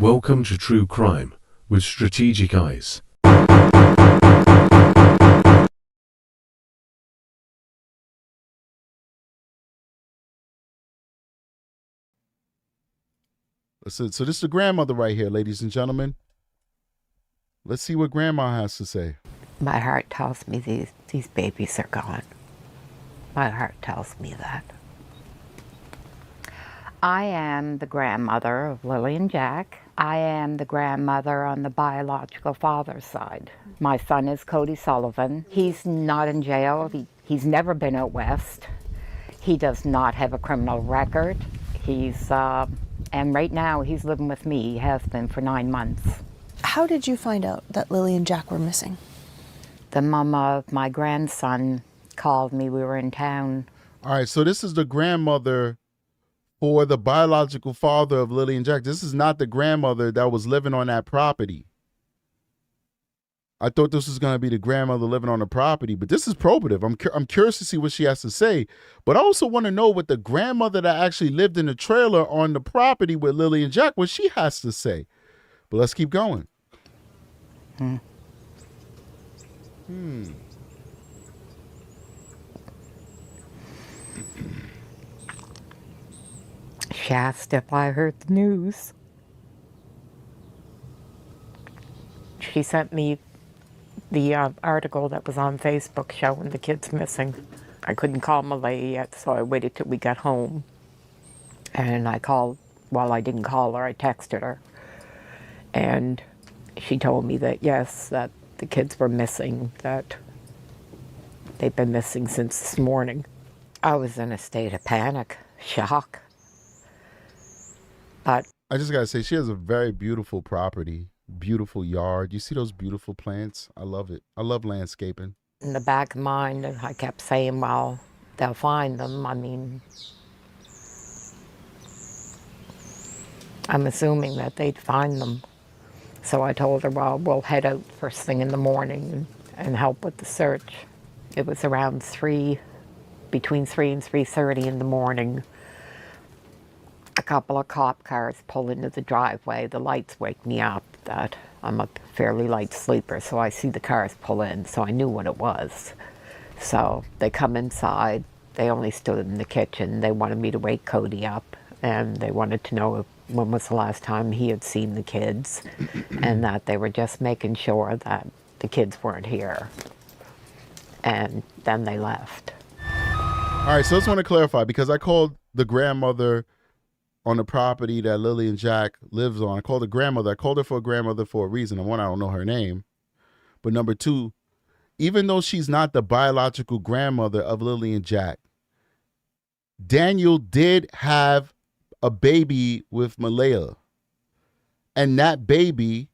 Welcome to True Crime with Strategic Eyes. Listen, so this is the grandmother right here, ladies and gentlemen. Let's see what grandma has to say. My heart tells me these babies are gone. My heart tells me that. I am the grandmother of Lily and Jack. I am the grandmother on the biological father's side. My son is Cody Sullivan. He's not in jail. He's never been out west. He does not have a criminal record. And right now he's living with me. He has been for 9 months. How did you find out that Lily and Jack were missing? The mom of my grandson called me. We were in town. All right, so this is the grandmother for the biological father of Lily and Jack. This is not the grandmother that was living on that property. I thought this was going to be the grandmother living on the property, but this is probative. I'm curious to see what she has to say. But I also want to know what the grandmother that actually lived in the trailer on the property with Lily and Jack, what she has to say. But let's keep going. She asked if I heard the news. She sent me the article that was on Facebook showing the kids missing. I couldn't call Malaya yet, so I waited till we got home. And I called, well, I didn't call her, I texted her. And she told me that, yes, that the kids were missing, that they've been missing since this morning. I was in a state of panic, shock. But I just got to say, she has a very beautiful property, beautiful yard. You see those beautiful plants? I love it. I love landscaping. In the back of my mind, I kept saying, well, they'll find them. I mean, I'm assuming that they'd find them. So I told her, well, we'll head out first thing in the morning and help with the search. It was around between 3 and 3:30 in the morning. A couple of cop cars pull into the driveway. The lights wake me up that I'm a fairly light sleeper, so I see the cars pull in, so I knew what it was. So they come inside. They only stood in the kitchen. They wanted me to wake Cody up, and they wanted to know when was the last time he had seen the kids, and that they were just making sure that the kids weren't here. And then they left. All right, so I just want to clarify, because I called the grandmother on the property that Lily and Jack lives on. I called her grandmother. I called her for a grandmother for a reason. And one, I don't know her name. But number two, even though she's not the biological grandmother of Lily and Jack, Daniel did have a baby with Malaya. And that baby,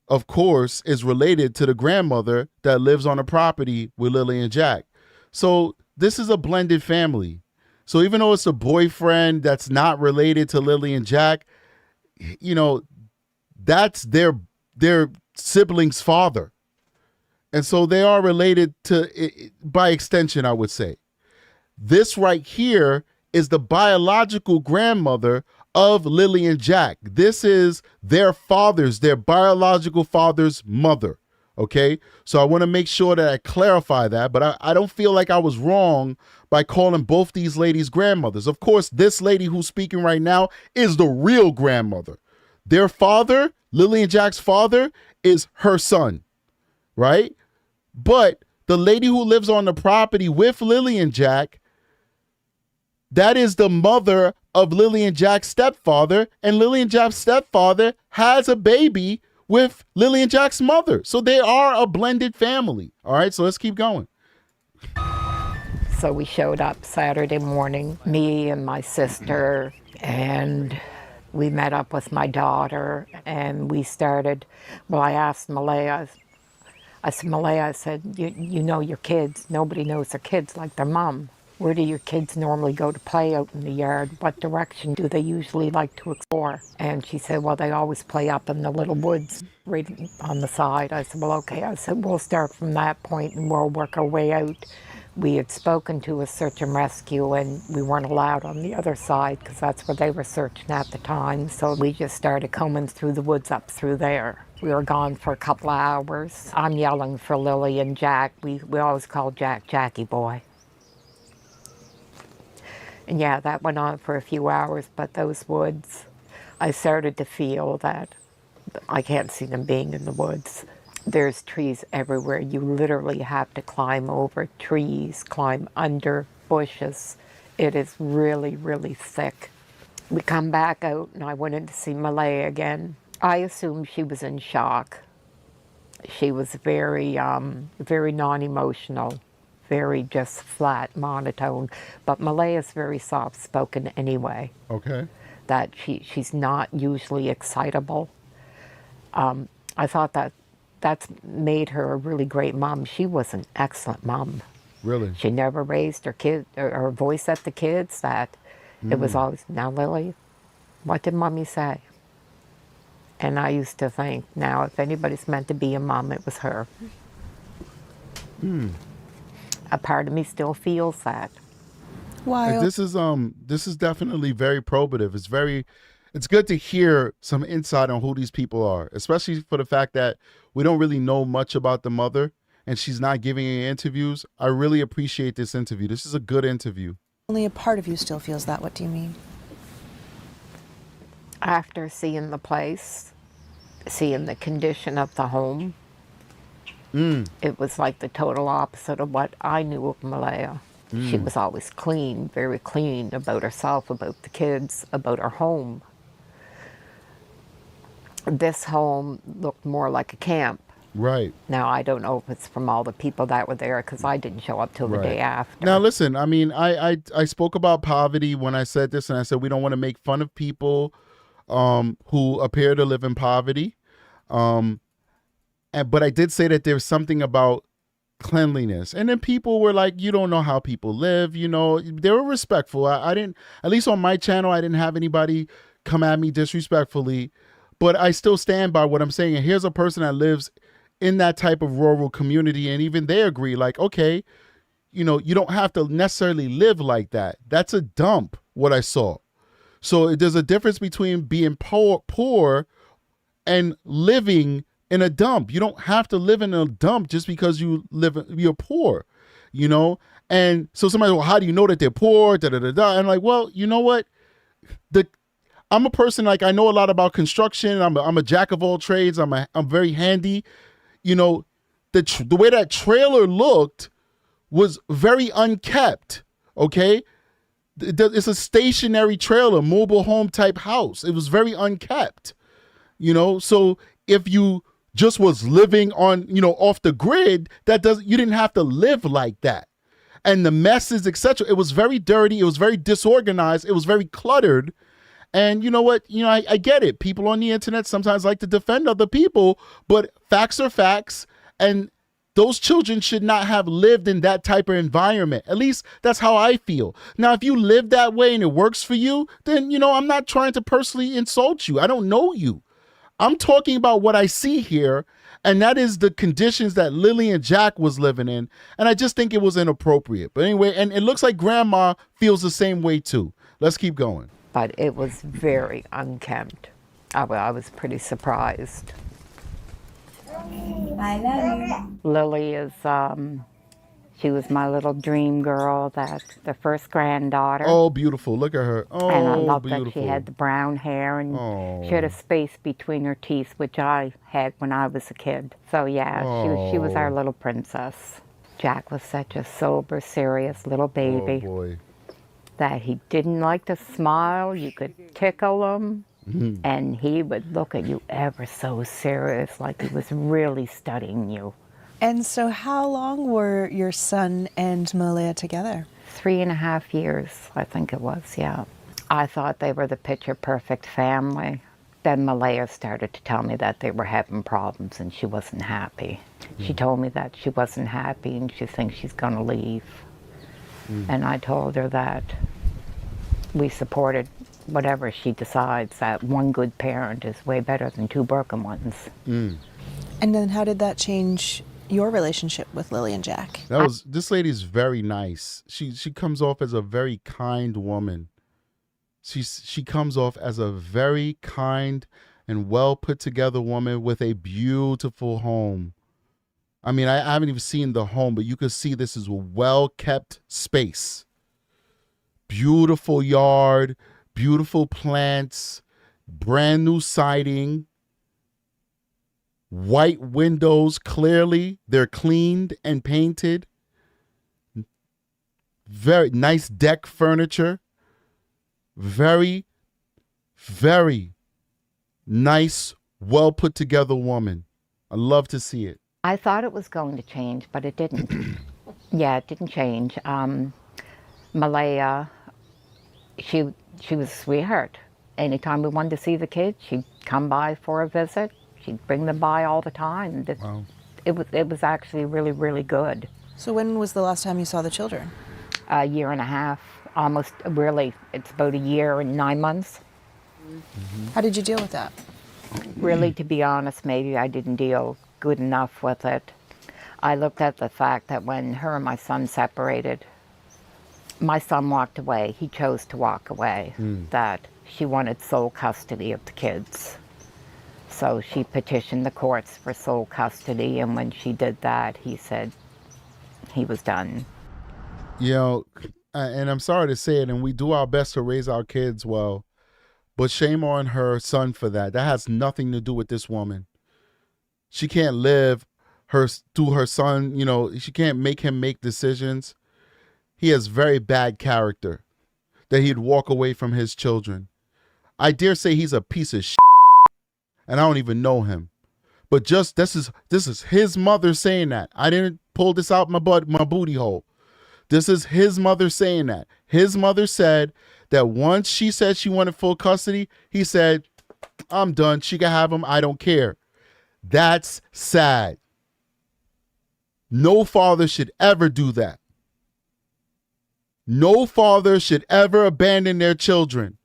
of course, is related to the grandmother that lives on the property with Lily and Jack. So this is a blended family. So even though it's a boyfriend that's not related to Lily and Jack, you know, that's their sibling's father. And so they are related to, by extension, I would say. This right here is the biological grandmother of Lily and Jack. This is their biological father's mother. Okay, so I want to make sure that I clarify that, but I don't feel like I was wrong by calling both these ladies grandmothers. Of course, this lady who's speaking right now is the real grandmother. Their father, Lily and Jack's father, is her son, right? But the lady who lives on the property with Lily and Jack, that is the mother of Lily and Jack's stepfather, and Lily and Jack's stepfather has a baby with Lily and Jack's mother. So they are a blended family. All right, so let's keep going. So we showed up Saturday morning, me and my sister, and we met up with my daughter, and we started, well, I asked Malaya, I said, Malaya, I said, you know your kids. Nobody knows their kids like their mom. Where do your kids normally go to play out in the yard? What direction do they usually like to explore? And she said, well, they always play up in the little woods right on the side. I said, well, okay. I said, we'll start from that point and we'll work our way out. We had spoken to a search and rescue, and we weren't allowed on the other side because that's where they were searching at the time. So we just started combing through the woods up through there. We were gone for a couple of hours. I'm yelling for Lily and Jack. We always called Jack Jackie Boy. And yeah, that went on for a few hours, but those woods, I started to feel that I can't see them being in the woods. There's trees everywhere. You literally have to climb over trees, climb under bushes. It is really, really thick. We come back out and I went in to see Malaya again. I assumed she was in shock. She was very, very non-emotional, very just flat, monotone. But Malaya's very soft-spoken anyway. Okay. That she's not usually excitable. I thought that's made her a really great mom. She was an excellent mom. Really? She never raised her kid or voice at the kids. That it was always, now Lily, what did mommy say? And I used to think, now if anybody's meant to be a mom, it was her. A part of me still feels that. Why? This is definitely very probative. It's good to hear some insight on who these people are, especially for the fact that we don't really know much about the mother and she's not giving any interviews. I really appreciate this interview. This is a good interview. Only a part of you still feels that. What do you mean? After seeing the place, seeing the condition of the home, it was like the total opposite of what I knew of Malaya. She was always clean, very clean about herself, about the kids, about her home. This home looked more like a camp. Right. Now, I don't know if it's from all the people that were there because I didn't show up till the day after. Now, listen, I mean, I spoke about poverty when I said this, and I said we don't want to make fun of people who appear to live in poverty. But I did say that there's something about cleanliness. And then people were like, you don't know how people live. You know, they were respectful. I didn't, at least on my channel, I didn't have anybody come at me disrespectfully. But I still stand by what I'm saying. And here's a person that lives in that type of rural community. And even they agree, like, okay, you know, you don't have to necessarily live like that. That's a dump, what I saw. So there's a difference between being poor and living in a dump. You don't have to live in a dump just because you're poor, you know? And so somebody, well, how do you know that they're poor? Da, da, da, da. I'm like, well, you know what? I'm a person, like, I know a lot about construction. I'm a jack of all trades. I'm very handy. You know, the way that trailer looked was very unkept, okay? It's a stationary trailer, mobile home type house. It was very unkept, you know? So if you just was living on, you know, off the grid, you didn't have to live like that. And the messes, etc. It was very dirty. It was very disorganized. It was very cluttered. And you know what? You know, I get it. People on the internet sometimes like to defend other people, but facts are facts. And those children should not have lived in that type of environment. At least that's how I feel. Now, if you live that way and it works for you, then, you know, I'm not trying to personally insult you. I don't know you. I'm talking about what I see here, and that is the conditions that Lily and Jack was living in. And I just think it was inappropriate. But anyway, and it looks like Grandma feels the same way too. Let's keep going. But it was very unkempt. I was pretty surprised. I love you. Lily is, she was my little dream girl, the first granddaughter. Oh, beautiful. Look at her. Oh, and I loved beautiful. that she had the brown hair and she had a space between her teeth, which I had when I was a kid. So yeah, she was our little princess. Jack was such a sober, serious little baby. Oh, boy. That he didn't like to smile. You could tickle him. And he would look at you ever so serious, like he was really studying you. And so how long were your son and Malaya together? 3.5 years, I think it was, yeah. I thought they were the picture-perfect family. Then Malaya started to tell me that they were having problems and she wasn't happy. She told me that she wasn't happy and she thinks she's gonna leave. And I told her that we supported whatever she decides, that one good parent is way better than two broken ones. And then how did that change your relationship with Lilly and Jack? This lady's very nice. She comes off as a very kind woman. She comes off as a very kind and well put together woman with a beautiful home. I mean, I haven't even seen the home, but you can see this is a well kept space. Beautiful yard, beautiful plants, brand new siding, white windows. Clearly, they're cleaned and painted. Very nice deck furniture. Very, very nice, well put together woman. I love to see it. I thought it was going to change, but it didn't. Yeah, it didn't change. Malaya, she was a sweetheart. Anytime we wanted to see the kids, she'd come by for a visit. She'd bring them by all the time. Wow. It was actually really, really good. So when was the last time you saw the children? A year and a half, almost, really. It's about a year and 9 months. Mm-hmm. How did you deal with that? Really, to be honest, maybe I didn't deal good enough with it. I looked at the fact that when her and my son separated, my son walked away. He chose to walk away. That she wanted sole custody of the kids. So she petitioned the courts for sole custody, and when she did that, he said he was done. You know, and I'm sorry to say it, and we do our best to raise our kids well, but shame on her son for that. That has nothing to do with this woman. She can't live through her son, you know, she can't make him make decisions. He has very bad character that he'd walk away from his children. I dare say he's a piece of shit, and I don't even know him. But just this is his mother saying that. I didn't pull this out my booty hole. This is his mother saying that. His mother said that once she said she wanted full custody, he said, I'm done. She can have him. I don't care. That's sad. No father should ever do that. No father should ever abandon their children.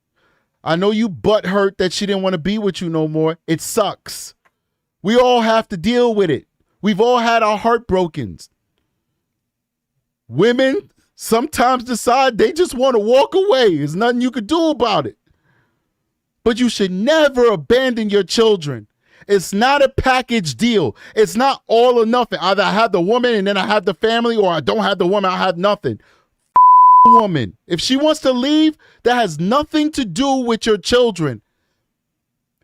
I know you butthurt that she didn't want to be with you no more. It sucks. We all have to deal with it. We've all had our heartbrokens. Women sometimes decide they just want to walk away. There's nothing you could do about it. But you should never abandon your children. It's not a package deal. It's not all or nothing. Either I have the woman and then I have the family, or I don't have the woman, I have nothing. Woman, if she wants to leave, that has nothing to do with your children.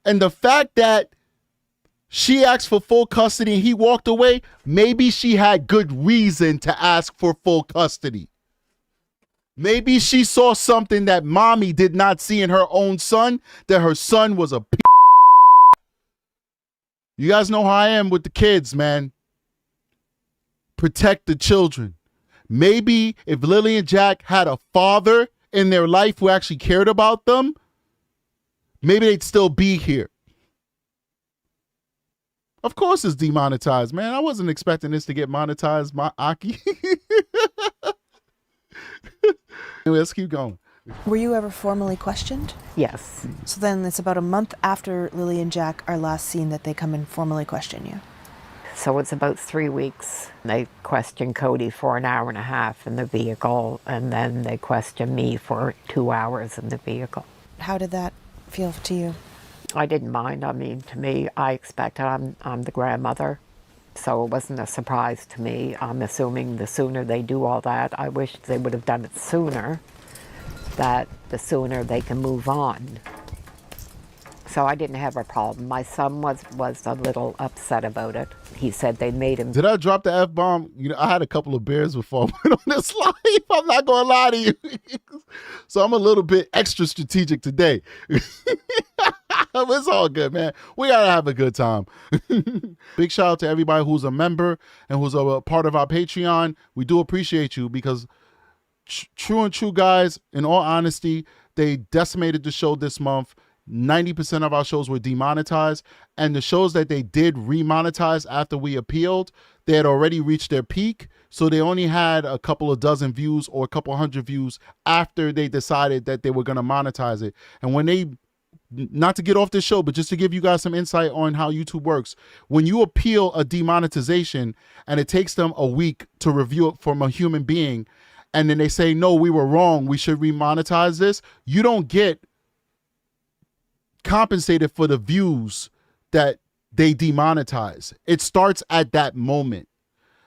And the fact that she asked for full custody and he walked away, maybe she had good reason to ask for full custody. Maybe she saw something that mommy did not see in her own son, that her son was a p***. You guys know how I am with the kids, man. Protect the children. Maybe if Lilly and Jack had a father in their life who actually cared about them, maybe they'd still be here. Of course it's demonetized, man. I wasn't expecting this to get monetized, my Aki. Anyway, let's keep going. Were you ever formally questioned? Yes. So then it's about a month after Lilly and Jack are last seen that they come and formally question you. So it's about 3 weeks. They questioned Cody for an hour and a half in the vehicle, and then they questioned me for 2 hours in the vehicle. How did that feel to you? I didn't mind. I mean, to me, I expected I'm the grandmother, so it wasn't a surprise to me. I'm assuming the sooner they do all that, I wish they would have done it sooner, that the sooner they can move on. So I didn't have a problem. My son was a little upset about it. He said they made him. Did I drop the F-bomb? You know, I had a couple of beers before I went on this live. I'm not going to lie to you. So I'm a little bit extra strategic today. It's all good, man. We got to have a good time. Big shout out to everybody who's a member and who's a part of our Patreon. We do appreciate you because True guys, in all honesty, they decimated the show this month. 90% of our shows were demonetized, and the shows that they did remonetize after we appealed, they had already reached their peak, so they only had a couple of dozen views or a couple hundred views after they decided that they were going to monetize it. And when they not to get off the show, but just to give you guys some insight on how YouTube works. When you appeal a demonetization and it takes them a week to review it from a human being, and then they say, no, we were wrong, we should remonetize this, you don't get compensated for the views that they demonetize. It starts at that moment.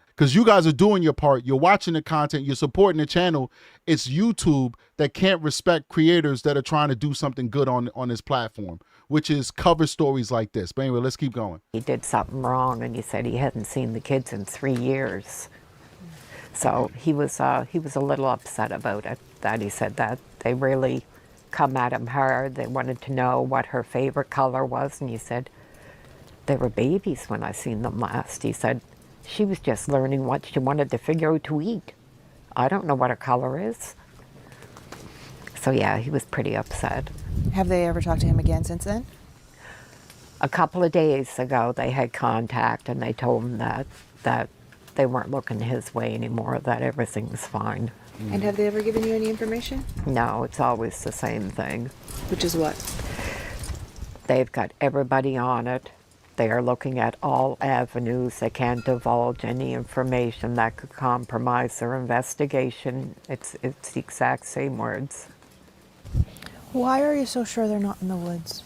Because you guys are doing your part. You're watching the content. You're supporting the channel. It's YouTube that can't respect creators that are trying to do something good on this platform, which is cover stories like this. But anyway, let's keep going. He did something wrong, and he said he hadn't seen the kids in 3 years. So he was a little upset about it, that he said that they really come at him hard. They wanted to know what her favorite color was, and he said, they were babies when I seen them last. He said, she was just learning what she wanted to figure out to eat. I don't know what her color is. So yeah, he was pretty upset. Have they ever talked to him again since then? A couple of days ago, they had contact, and they told him that they weren't looking his way anymore, that everything was fine. And have they ever given you any information? No, it's always the same thing. Which is what? They've got everybody on it. They are looking at all avenues. They can't divulge any information that could compromise their investigation. It's the exact same words. Why are you so sure they're not in the woods?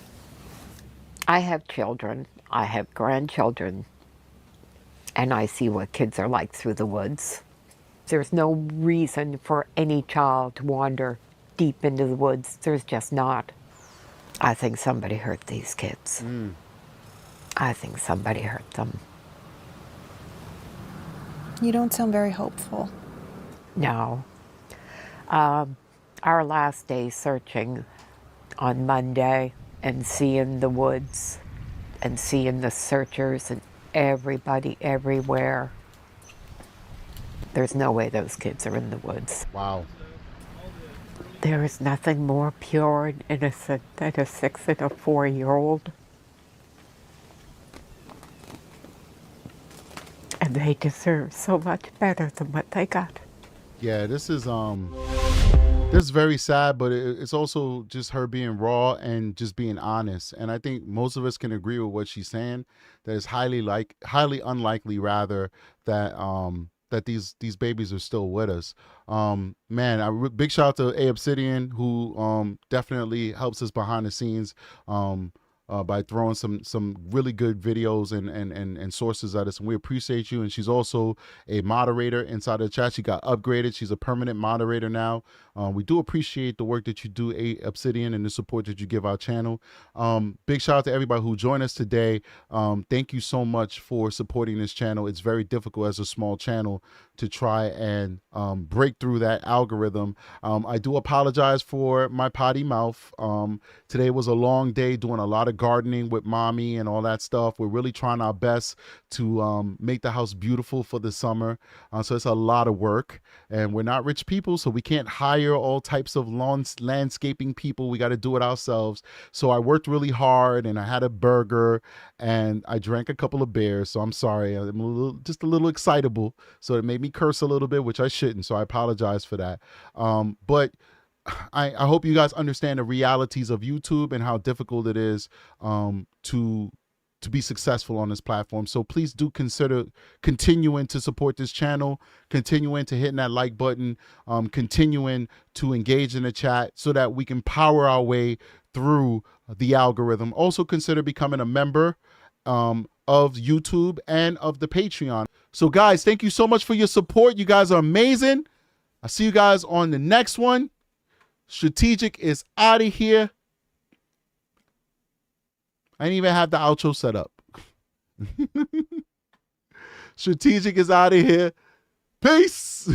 I have children. I have grandchildren. And I see what kids are like through the woods. There's no reason for any child to wander deep into the woods. There's just not. I think somebody hurt these kids. I think somebody hurt them. You don't sound very hopeful. No. Our last day searching on Monday and seeing the woods and seeing the searchers and everybody everywhere. There's no way those kids are in the woods. Wow. There is nothing more pure and innocent than a 6 and a 4-year-old. And they deserve so much better than what they got. Yeah, this is very sad, but it's also just her being raw and just being honest. And I think most of us can agree with what she's saying. That it's highly unlikely, rather, that these babies are still with us. Man, big shout out to A Obsidian, who definitely helps us behind the scenes. By throwing some really good videos and sources at us, and we appreciate you. And she's also a moderator inside of the chat. She got upgraded. She's a permanent moderator now. We do appreciate the work that you do, A Obsidian, and the support that you give our channel. Big shout out to everybody who joined us today. Thank you so much for supporting this channel. It's very difficult as a small channel to try and break through that algorithm. I do apologize for my potty mouth. Today was a long day doing a lot of gardening with mommy and all that stuff. We're really trying our best to make the house beautiful for the summer. So it's a lot of work, and we're not rich people, so we can't hire all types of landscaping people. We got to do it ourselves. So I worked really hard, and I had a burger, and I drank a couple of beers. So I'm sorry. I'm just a little excitable. So it made me curse a little bit, which I shouldn't. So I apologize for that. But I hope you guys understand the realities of YouTube and how difficult it is to be successful on this platform. So please do consider continuing to support this channel, continuing to hitting that like button, continuing to engage in the chat so that we can power our way through the algorithm. Also consider becoming a member of YouTube and of the Patreon. So guys, thank you so much for your support. You guys are amazing. I'll see you guys on the next one. Strategic is out of here. I didn't even have the outro set up. Strategic is out of here. Peace.